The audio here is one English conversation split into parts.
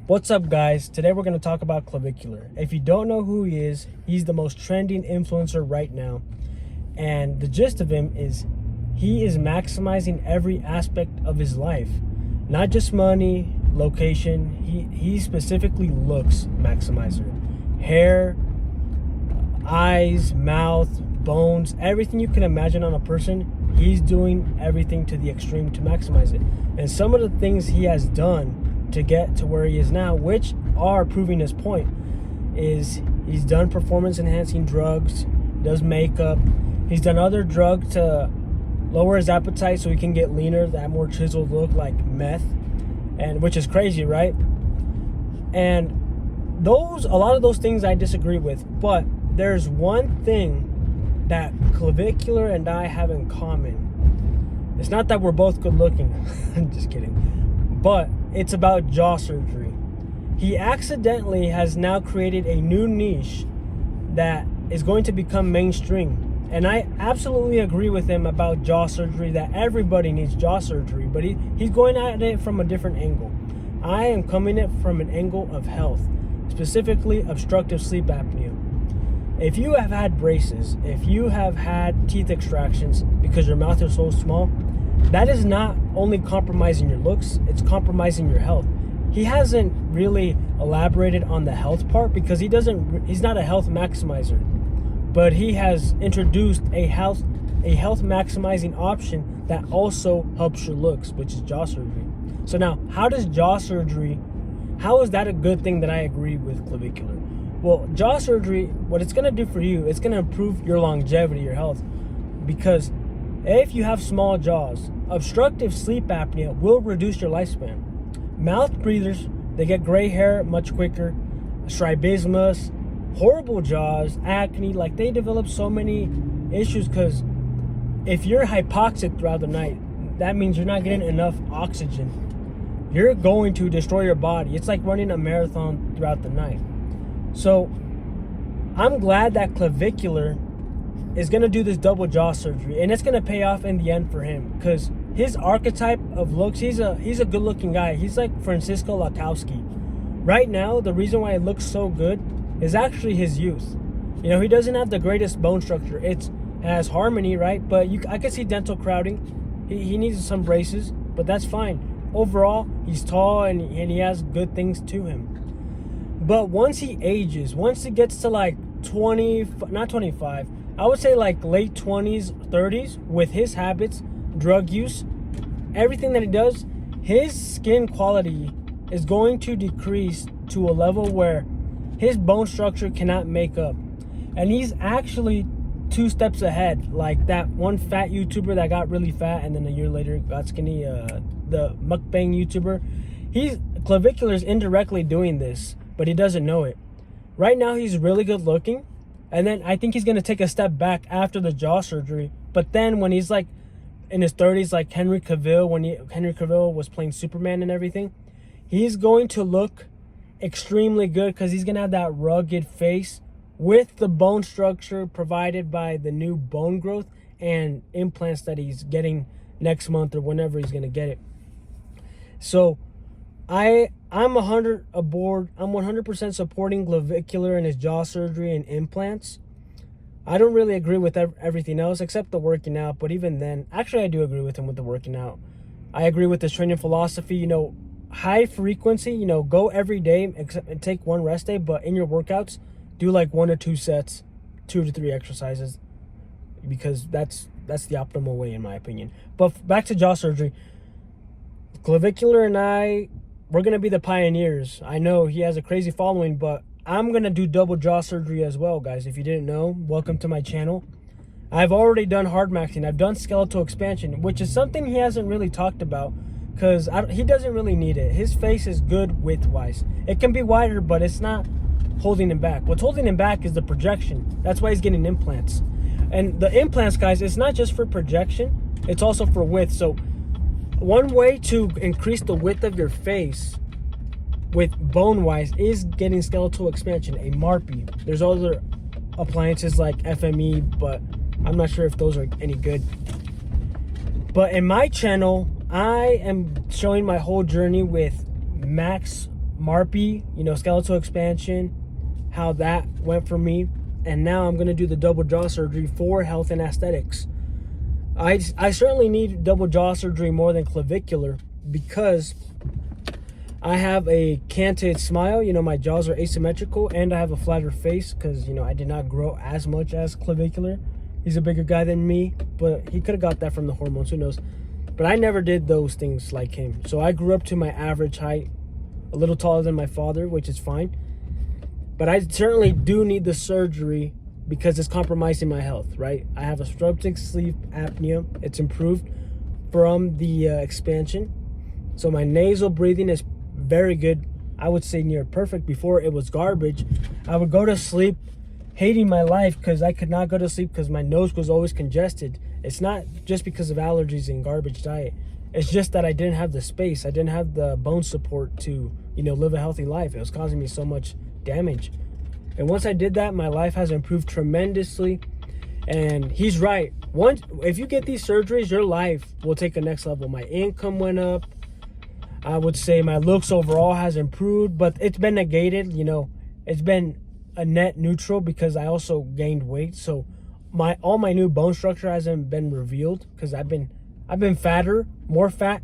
What's up, guys? Today we're going to talk about Clavicular. If you don't know who he is, he's the most trending influencer right now. And the gist of him is he is maximizing every aspect of his life. Not just money, location. He specifically looks maximizer. Hair, eyes, mouth, bones, everything you can imagine on a person, he's doing everything to the extreme to maximize it. And some of the things he has done to get to where he is now, which are proving his point, is he's done performance enhancing drugs, does makeup, he's done other drugs to lower his appetite so he can get leaner, that more chiseled look like meth, and which is crazy, right? And a lot of those things I disagree with, but there's one thing that Clavicular and I have in common. It's not that we're both good looking. I'm just kidding. But it's about jaw surgery. He accidentally has now created a new niche that is going to become mainstream. And I absolutely agree with him about jaw surgery, that everybody needs jaw surgery, but he's going at it from a different angle. I am coming at it from an angle of health, specifically obstructive sleep apnea. If you have had braces, if you have had teeth extractions because your mouth is so small, that is not only compromising your looks, it's compromising your health. He hasn't really elaborated on the health part because he's not a health maximizer, but he has introduced a health maximizing option that also helps your looks, which is jaw surgery. So now, how is that a good thing that I agree with Clavicular? Well, jaw surgery, what it's going to do for you, it's going to improve your longevity, your health, because if you have small jaws, obstructive sleep apnea will reduce your lifespan. Mouth breathers, they get gray hair much quicker, strabismus, horrible jaws, acne, like they develop so many issues because if you're hypoxic throughout the night, that means you're not getting enough oxygen. You're going to destroy your body. It's like running a marathon throughout the night. So I'm glad that Clavicular is going to do this double jaw surgery, and it's going to pay off in the end for him because his archetype of looks, he's a good looking guy. He's like Francisco Lakowski. Right now, the reason why he looks so good is actually his youth. You know, he doesn't have the greatest bone structure. It has harmony, right? But I can see dental crowding. He needs some braces, but that's fine. Overall, he's tall and he has good things to him. But once he ages, once he gets to like not 25, I would say like late 20s, 30s, with his habits, drug use, everything that he does, his skin quality is going to decrease to a level where his bone structure cannot make up. And he's actually 2 steps ahead, like that one fat YouTuber that got really fat and then a year later got skinny, the mukbang YouTuber. Clavicular is indirectly doing this, but he doesn't know it. Right now, he's really good looking. And then I think he's going to take a step back after the jaw surgery. But then when he's like in his 30s, like Henry Cavill, when Henry Cavill was playing Superman and everything, he's going to look extremely good because he's going to have that rugged face with the bone structure provided by the new bone growth and implants that he's getting next month or whenever he's going to get it. So I'm 100% supporting Clavicular and his jaw surgery and implants. I don't really agree with everything else except the working out, but even then, actually I do agree with him with the working out. I agree with his training philosophy, high frequency, go every day and take 1 rest day, but in your workouts, do like 1 or 2 sets, 2 to 3 exercises, because that's the optimal way in my opinion. But back to jaw surgery, Clavicular and we're going to be the pioneers. I know he has a crazy following, but I'm going to do double jaw surgery as well, guys. If you didn't know, welcome to my channel. I've already done hard maxing. I've done skeletal expansion, which is something he hasn't really talked about because he doesn't really need it. His face is good width-wise. It can be wider, but it's not holding him back. What's holding him back is the projection. That's why he's getting implants. And the implants, guys, it's not just for projection. It's also for width. So one way to increase the width of your face with bone-wise is getting skeletal expansion, a MARPE. There's other appliances like FME, but I'm not sure if those are any good. But in my channel, I am showing my whole journey with max MARPE, skeletal expansion, how that went for me. And now I'm going to do the double jaw surgery for health and aesthetics. I certainly need double jaw surgery more than clavicular because I have a canted smile. My jaws are asymmetrical, and I have a flatter face because, I did not grow as much as clavicular. He's a bigger guy than me, but he could have got that from the hormones. Who knows? But I never did those things like him. So I grew up to my average height, a little taller than my father, which is fine. But I certainly do need the surgery because it's compromising my health, right? I have obstructive sleep apnea. It's improved from the expansion. So my nasal breathing is very good. I would say near perfect. Before it was garbage. I would go to sleep hating my life because I could not go to sleep because my nose was always congested. It's not just because of allergies and garbage diet. It's just that I didn't have the space. I didn't have the bone support to, live a healthy life. It was causing me so much damage. And once I did that, my life has improved tremendously. And he's right. If you get these surgeries, your life will take a next level. My income went up. I would say my looks overall has improved, but it's been negated. It's been a net neutral because I also gained weight. So all my new bone structure hasn't been revealed because I've been fatter, more fat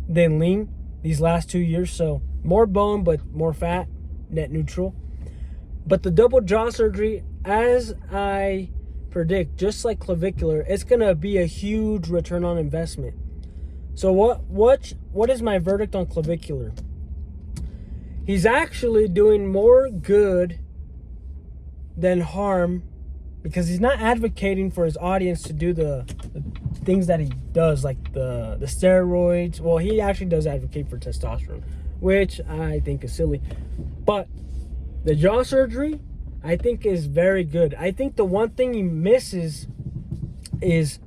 than lean these last 2 years. So more bone, but more fat, net neutral. But the double jaw surgery, as I predict, just like clavicular, it's going to be a huge return on investment. So what is my verdict on clavicular? He's actually doing more good than harm because he's not advocating for his audience to do the things that he does, like the steroids. Well, he actually does advocate for testosterone, which I think is silly. But the jaw surgery, I think, is very good. I think the one thing he misses is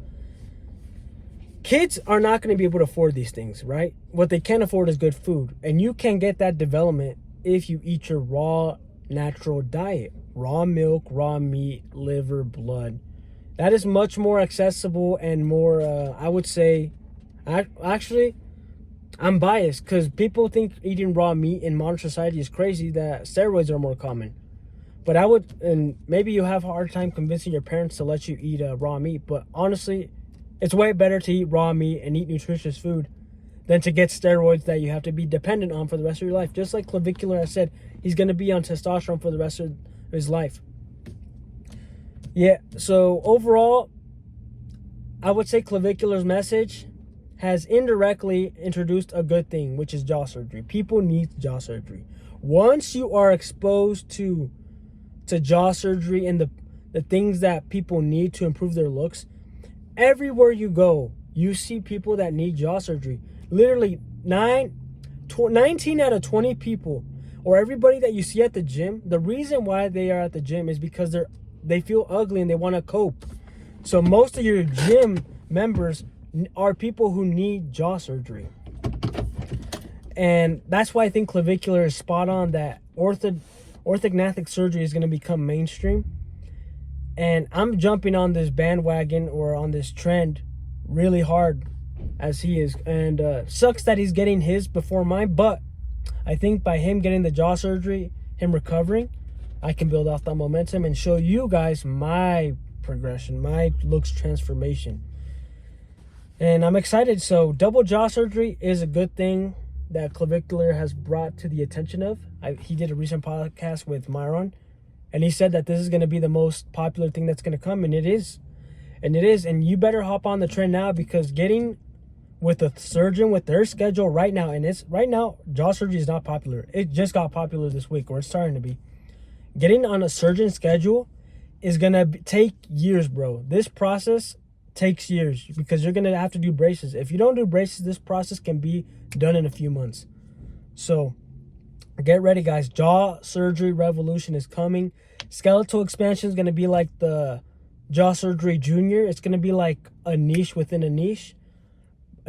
kids are not going to be able to afford these things, right? What they can afford is good food. And you can get that development if you eat your raw, natural diet. Raw milk, raw meat, liver, blood. That is much more accessible and more, I would say, actually, I'm biased because people think eating raw meat in modern society is crazy, that steroids are more common. But and maybe you have a hard time convincing your parents to let you eat raw meat, but honestly, it's way better to eat raw meat and eat nutritious food than to get steroids that you have to be dependent on for the rest of your life. Just like clavicular, I said, he's going to be on testosterone for the rest of his life. Yeah, so overall, I would say clavicular's message has indirectly introduced a good thing, which is jaw surgery. People need jaw surgery. Once you are exposed to jaw surgery and the things that people need to improve their looks, everywhere you go, you see people that need jaw surgery. Literally 19 out of 20 people, or everybody that you see at the gym, the reason why they are at the gym is because they feel ugly and they want to cope. So most of your gym members are people who need jaw surgery. And that's why I think clavicular is spot on, that orthognathic surgery is going to become mainstream. And I'm jumping on this bandwagon or on this trend really hard as he is. And sucks that he's getting his before mine. But I think by him getting the jaw surgery, him recovering, I can build off that momentum and show you guys my progression, my looks transformation. And I'm excited. So double jaw surgery is a good thing that clavicular has brought to the attention of. He did a recent podcast with Myron, and he said that this is going to be the most popular thing that's going to come, and it is. And it is. And you better hop on the trend now, because getting with a surgeon with their schedule right now, and it's right now, jaw surgery is not popular. It just got popular this week, or it's starting to be. Getting on a surgeon schedule is going to take years, bro. This process takes years because you're going to have to do braces. If you don't do braces, this process can be done in a few months. So get ready, guys. Jaw surgery revolution is coming. Skeletal expansion is going to be like the jaw surgery junior. It's going to be like a niche within a niche.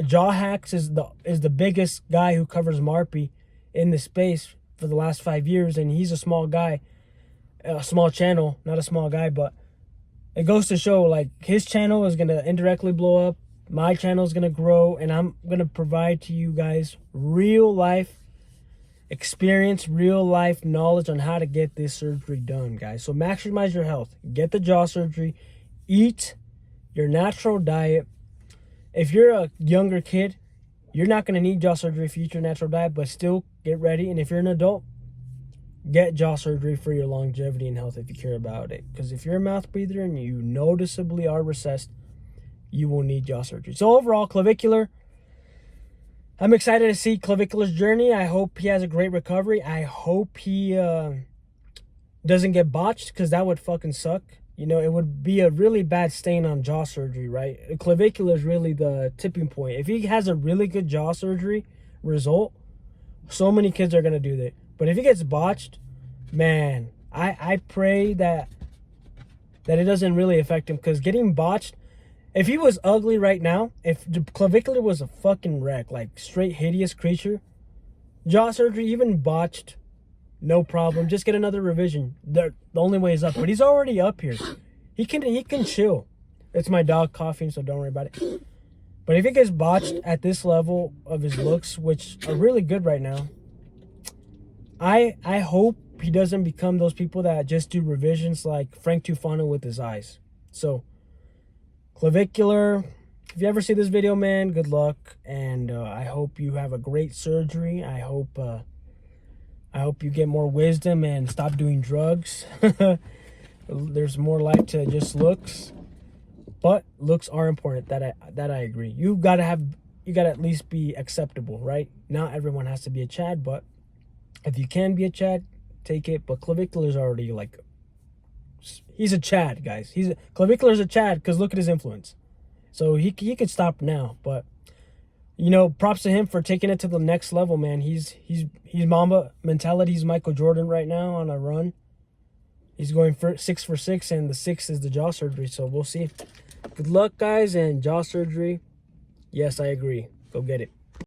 Jaw hacks is the biggest guy who covers MARPE in the space for the last 5 years, and he's a small guy, a small channel, not a small guy, but it goes to show, like, his channel is going to indirectly blow up. My channel is going to grow, and I'm going to provide to you guys real life experience, real life knowledge on how to get this surgery done, guys. So maximize your health. Get the jaw surgery. Eat your natural diet. If you're a younger kid, you're not going to need jaw surgery if you eat your natural diet, but still get ready. And if you're an adult, get jaw surgery for your longevity and health if you care about it. Because if you're a mouth breather and you noticeably are recessed, you will need jaw surgery. So overall, Clavicular, I'm excited to see Clavicular's journey. I hope he has a great recovery. I hope he doesn't get botched, because that would fucking suck. You know, it would be a really bad stain on jaw surgery, right? Clavicular is really the tipping point. If he has a really good jaw surgery result, so many kids are going to do that. But if he gets botched, man, I pray that it doesn't really affect him. Because getting botched, if he was ugly right now, if Clavicular was a fucking wreck, like straight hideous creature, jaw surgery, even botched, no problem. Just get another revision. The only way is up. But he's already up here. He can chill. It's my dog coughing, so don't worry about it. But if he gets botched at this level of his looks, which are really good right now, I hope he doesn't become those people that just do revisions like Frank Tufano with his eyes. So, Clavicular, if you ever see this video, man, good luck. And I hope you have a great surgery. I hope you get more wisdom and stop doing drugs. There's more life to just looks, but looks are important. That I agree. You gotta at least be acceptable, right? Not everyone has to be a Chad, but if you can be a Chad, take it. But Clavicular's already like, he's a Chad, guys. Clavicular's a Chad because look at his influence. So he could stop now, but you know, props to him for taking it to the next level, man. He's Mamba mentality. He's Michael Jordan right now on a run. He's going for 6 for 6, and the 6 is the jaw surgery. So we'll see. Good luck, guys, and jaw surgery. Yes, I agree. Go get it.